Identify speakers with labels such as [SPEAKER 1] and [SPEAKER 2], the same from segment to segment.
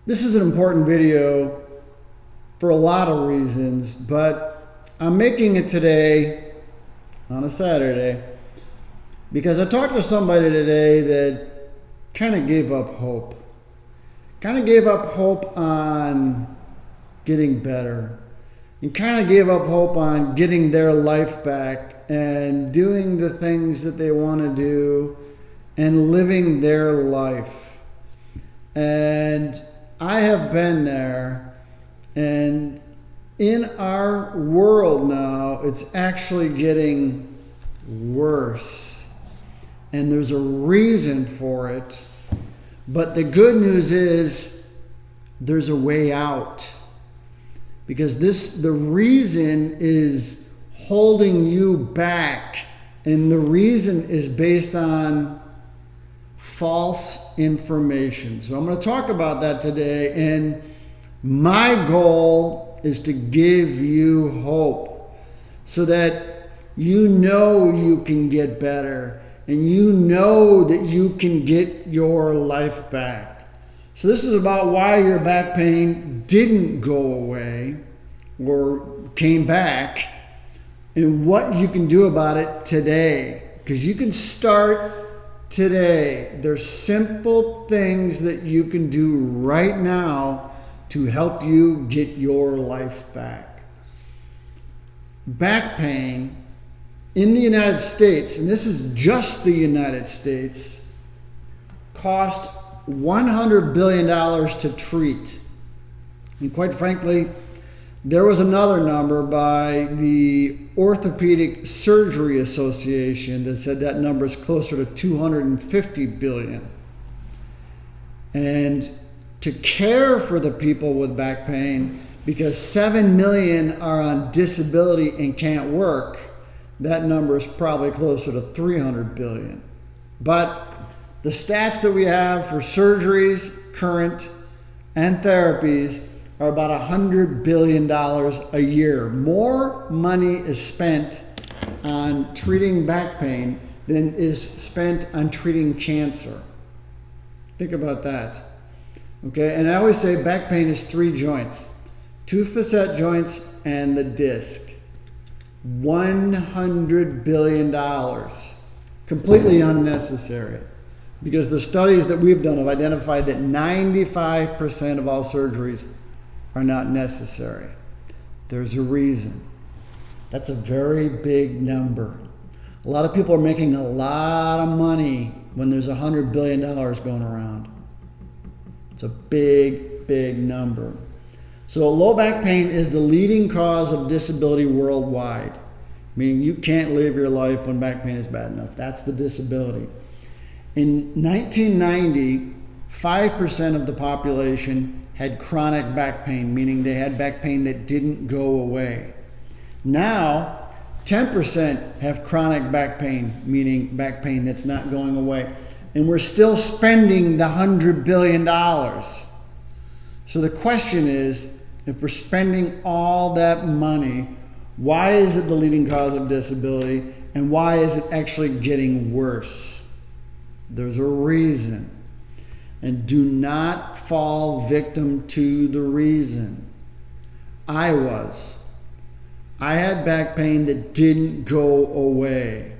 [SPEAKER 1] This is an important video for a lot of reasons, but I'm making it today on a Saturday because I talked to somebody today that kind of gave up hope. Kind of gave up hope on getting better and kind of gave up hope on getting their life back and doing the things that they want to do and living their life. And I have been there, and in our world now, it's actually getting worse. And there's a reason for it. But the good news is there's a way out. Because the reason is holding you back, and the reason is based on false information. So I'm going to talk about that today, and my goal is to give you hope so that you know you can get better and you know that you can get your life back. So this is about why your back pain didn't go away or came back and what you can do about it today, because you can start today. There's simple things that you can do right now to help you get your life back. Back pain in the United States, and this is just the United States, cost $100 billion to treat. And quite frankly, there was another number by the Orthopedic Surgery Association that said that number is closer to $250 billion. And to care for the people with back pain, because 7 million are on disability and can't work, that number is probably closer to 300 billion. But the stats that we have for surgeries, current, and therapies are about $100 billion a year. More money is spent on treating back pain than is spent on treating cancer. Think about that. Okay, and I always say back pain is 3 joints, 2 facet joints and the disc. $100 billion, completely unnecessary, because the studies that we've done have identified that 95% of all surgeries are not necessary. There's a reason. That's a very big number. A lot of people are making a lot of money when there's $100 billion going around. It's a big, big number. So low back pain is the leading cause of disability worldwide, meaning you can't live your life when back pain is bad enough. That's the disability. In 1990, 5% of the population had chronic back pain, meaning they had back pain that didn't go away. Now, 10% have chronic back pain, meaning back pain that's not going away. And we're still spending the $100 billion. So the question is, if we're spending all that money, why is it the leading cause of disability, and why is it actually getting worse? There's a reason. And do not fall victim to the reason. I had back pain that didn't go away.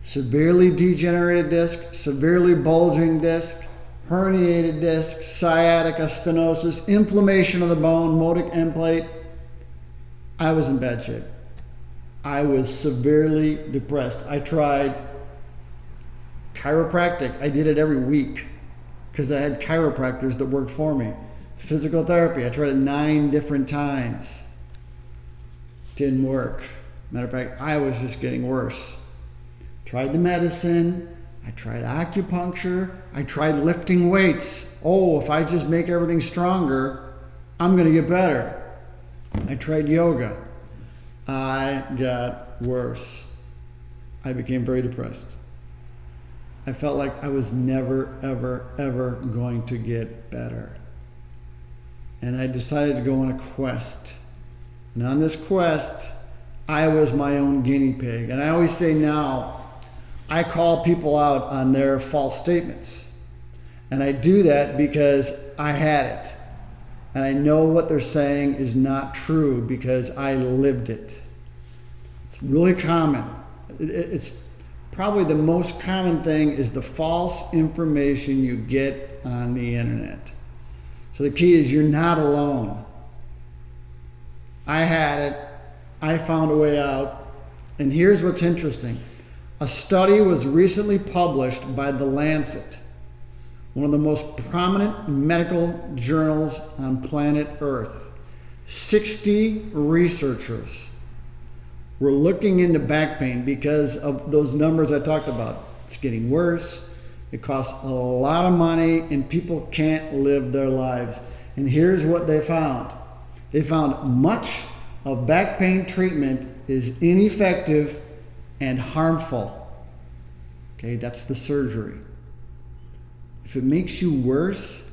[SPEAKER 1] Severely degenerated disc, severely bulging disc, herniated disc, sciatica, stenosis, inflammation of the bone, modic end plate. I was in bad shape. I was severely depressed. I tried chiropractic. I did it every week because I had chiropractors that worked for me. Physical therapy, I tried it 9 different times. Didn't work. Matter of fact, I was just getting worse. Tried the medicine, I tried acupuncture, I tried lifting weights. Oh, if I just make everything stronger, I'm gonna get better. I tried yoga. I got worse. I became very depressed. I felt like I was never, ever, ever going to get better. And I decided to go on a quest. And on this quest, I was my own guinea pig. And I always say now, I call people out on their false statements. And I do that because I had it. And I know what they're saying is not true because I lived it. It's really common. It's probably the most common thing is the false information you get on the internet. So the key is you're not alone. I had it. I found a way out. And here's what's interesting. A study was recently published by The Lancet, one of the most prominent medical journals on planet Earth. 60 researchers were looking into back pain because of those numbers I talked about. It's getting worse. It costs a lot of money and people can't live their lives. And here's what they found. They found much of back pain treatment is ineffective and harmful. Okay, that's the surgery. If it makes you worse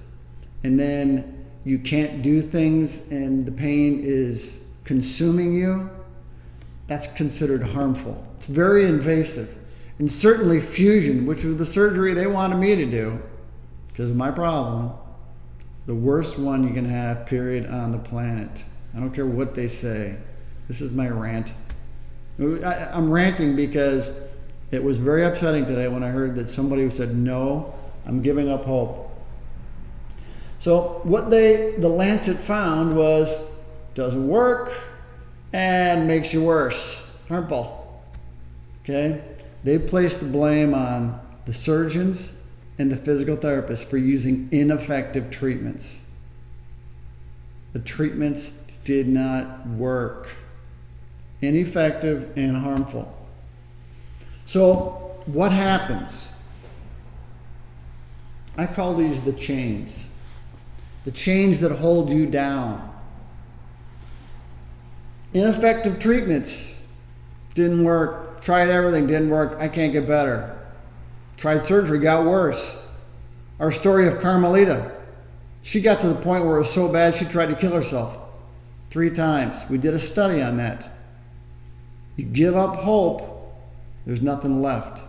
[SPEAKER 1] and then you can't do things and the pain is consuming you, that's considered harmful. It's very invasive. And certainly fusion, which was the surgery they wanted me to do because of my problem, the worst one you can have, period, on the planet. I don't care what they say. This is my rant. I'm ranting because it was very upsetting today when I heard that somebody said, no, I'm giving up hope. So what the Lancet found was doesn't work and makes you worse, harmful. Okay? They placed the blame on the surgeons and the physical therapists for using ineffective treatments. The treatments did not work. Ineffective and harmful. So what happens? I call these the chains. The chains that hold you down. Ineffective treatments didn't work. Tried everything, didn't work. I can't get better. Tried surgery, got worse. Our story of Carmelita. She got to the point where it was so bad she tried to kill herself 3 times. We did a study on that. You give up hope, there's nothing left.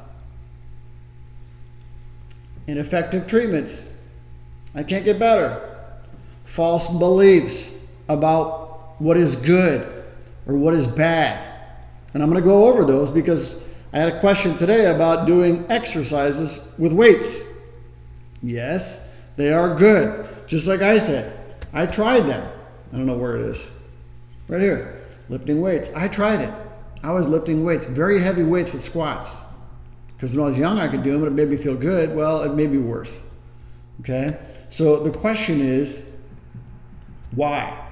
[SPEAKER 1] Ineffective treatments. I can't get better. False beliefs about what is good or what is bad. And I'm going to go over those because I had a question today about doing exercises with weights. Yes, they are good. Just like I said, I tried them. I don't know where it is. Right here, lifting weights. I tried it. I was lifting weights, very heavy weights with squats. Because when I was young, I could do them, but it made me feel good. Well, it made me worse. Okay? So the question is, why?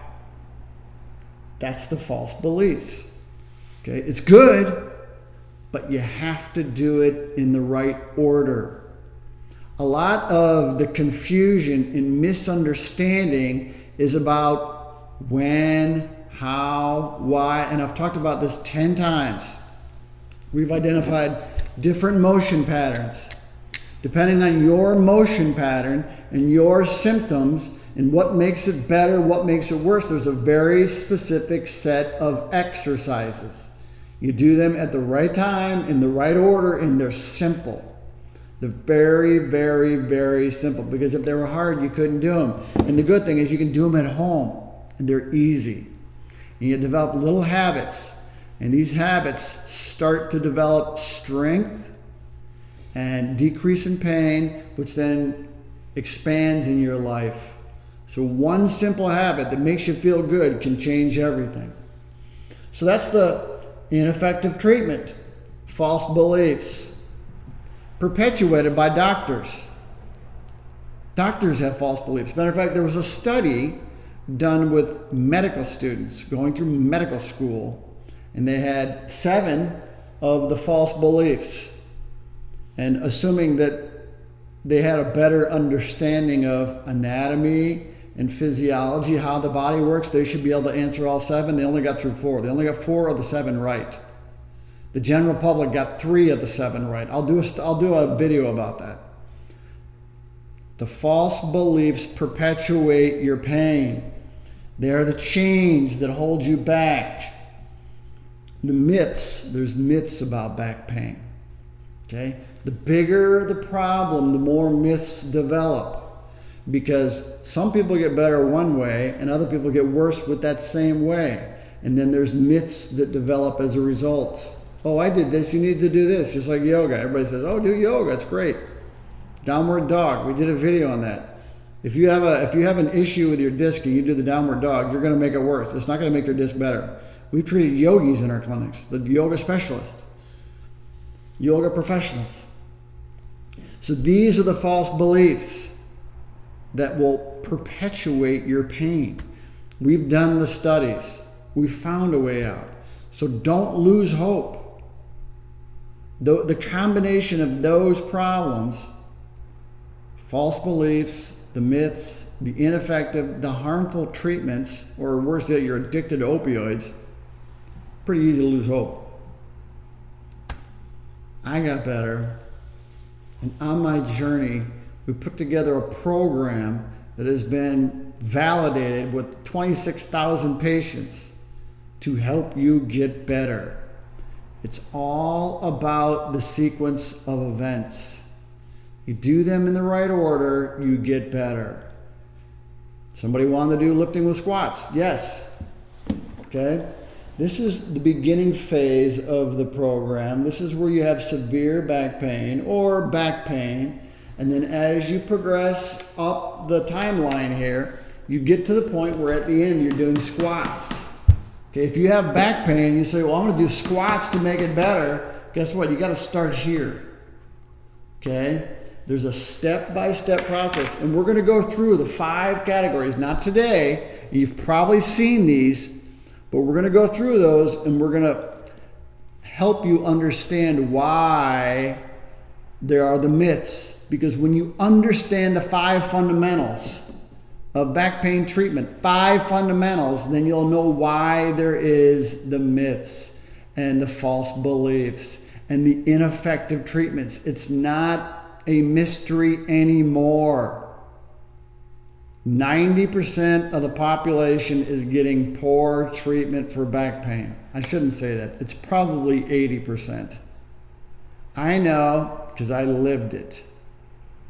[SPEAKER 1] That's the false beliefs. Okay? It's good, but you have to do it in the right order. A lot of the confusion and misunderstanding is about when, how, why, and I've talked about this 10 times. We've identified different motion patterns. Depending on your motion pattern and your symptoms and what makes it better, what makes it worse, there's a very specific set of exercises. You do them at the right time, in the right order, and they're simple. They're very, very, very simple, because if they were hard, you couldn't do them. And the good thing is you can do them at home, and they're easy. And you develop little habits, and these habits start to develop strength and decrease in pain, which then expands in your life. So one simple habit that makes you feel good can change everything. So that's the ineffective treatment, false beliefs, perpetuated by doctors. Doctors have false beliefs. Matter of fact, there was a study done with medical students going through medical school, and they had 7 of the false beliefs. And assuming that they had a better understanding of anatomy and physiology, how the body works, they should be able to answer all 7. They only got through 4. They only got 4 of the 7 right. The general public got 3 of the 7 right. I'll do a video about that. The false beliefs perpetuate your pain. They are the chains that hold you back. The myths, there's myths about back pain. Okay? The bigger the problem, the more myths develop. because some people get better one way and other people get worse with that same way. And then there's myths that develop as a result. Oh, I did this, you need to do this, just like yoga. Everybody says, oh, do yoga, it's great. Downward dog, we did a video on that. If you have an issue with your disc and you do the downward dog, you're going to make it worse. It's not going to make your disc better. We've treated yogis in our clinics, the yoga specialists, yoga professionals. So these are the false beliefs that will perpetuate your pain. We've done the studies. We've found a way out. So don't lose hope. The combination of those problems, false beliefs, the myths, the ineffective, the harmful treatments, or worse yet, you're addicted to opioids, pretty easy to lose hope. I got better, and on my journey, we put together a program that has been validated with 26,000 patients to help you get better. It's all about the sequence of events. You do them in the right order, you get better. Somebody wanted to do lifting with squats. Yes. Okay. This is the beginning phase of the program. This is where you have severe back pain or back pain. And then as you progress up the timeline here, you get to the point where at the end you're doing squats. Okay, if you have back pain, you say, well, I'm going to do squats to make it better. Guess what? You got to start here. Okay? There's a step-by-step process, and we're going to go through the 5 categories. Not today. You've probably seen these, but we're going to go through those, and we're going to help you understand why there are the myths. Because when you understand the 5 fundamentals of back pain treatment, 5 fundamentals, then you'll know why there is the myths and the false beliefs and the ineffective treatments. It's not a mystery anymore. 90% of the population is getting poor treatment for back pain. I shouldn't say that. It's probably 80%. I know because I lived it.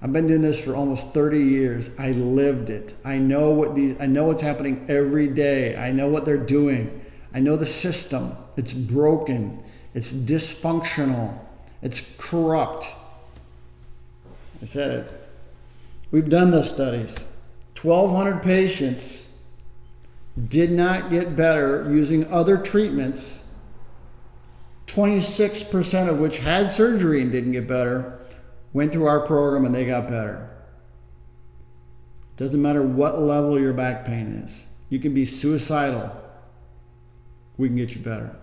[SPEAKER 1] I've been doing this for almost 30 years. I lived it. I know what's happening every day. I know what they're doing. I know the system. It's broken. It's dysfunctional. It's corrupt. I said it. We've done those studies. 1,200 patients did not get better using other treatments, 26% of which had surgery and didn't get better. Went through our program and they got better. Doesn't matter what level your back pain is. You can be suicidal. We can get you better.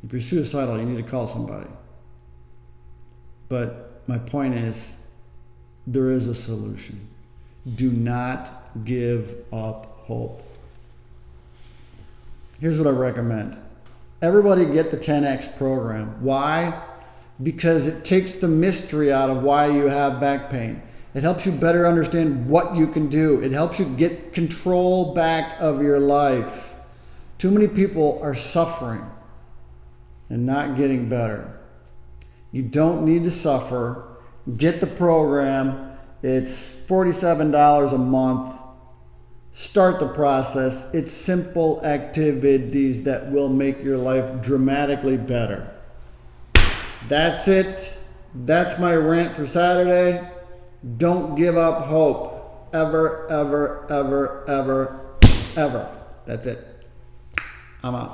[SPEAKER 1] If you're suicidal, you need to call somebody. But my point is, there is a solution. Do not give up hope. Here's what I recommend. Everybody get the 10X program. Why? Because it takes the mystery out of why you have back pain. It helps you better understand what you can do. It helps you get control back of your life. Too many people are suffering and not getting better. You don't need to suffer. Get the program. It's $47 a month. Start the process. It's simple activities that will make your life dramatically better. That's it. That's my rant for Saturday. Don't give up hope. Ever, ever, ever, ever, ever. That's it. I'm out.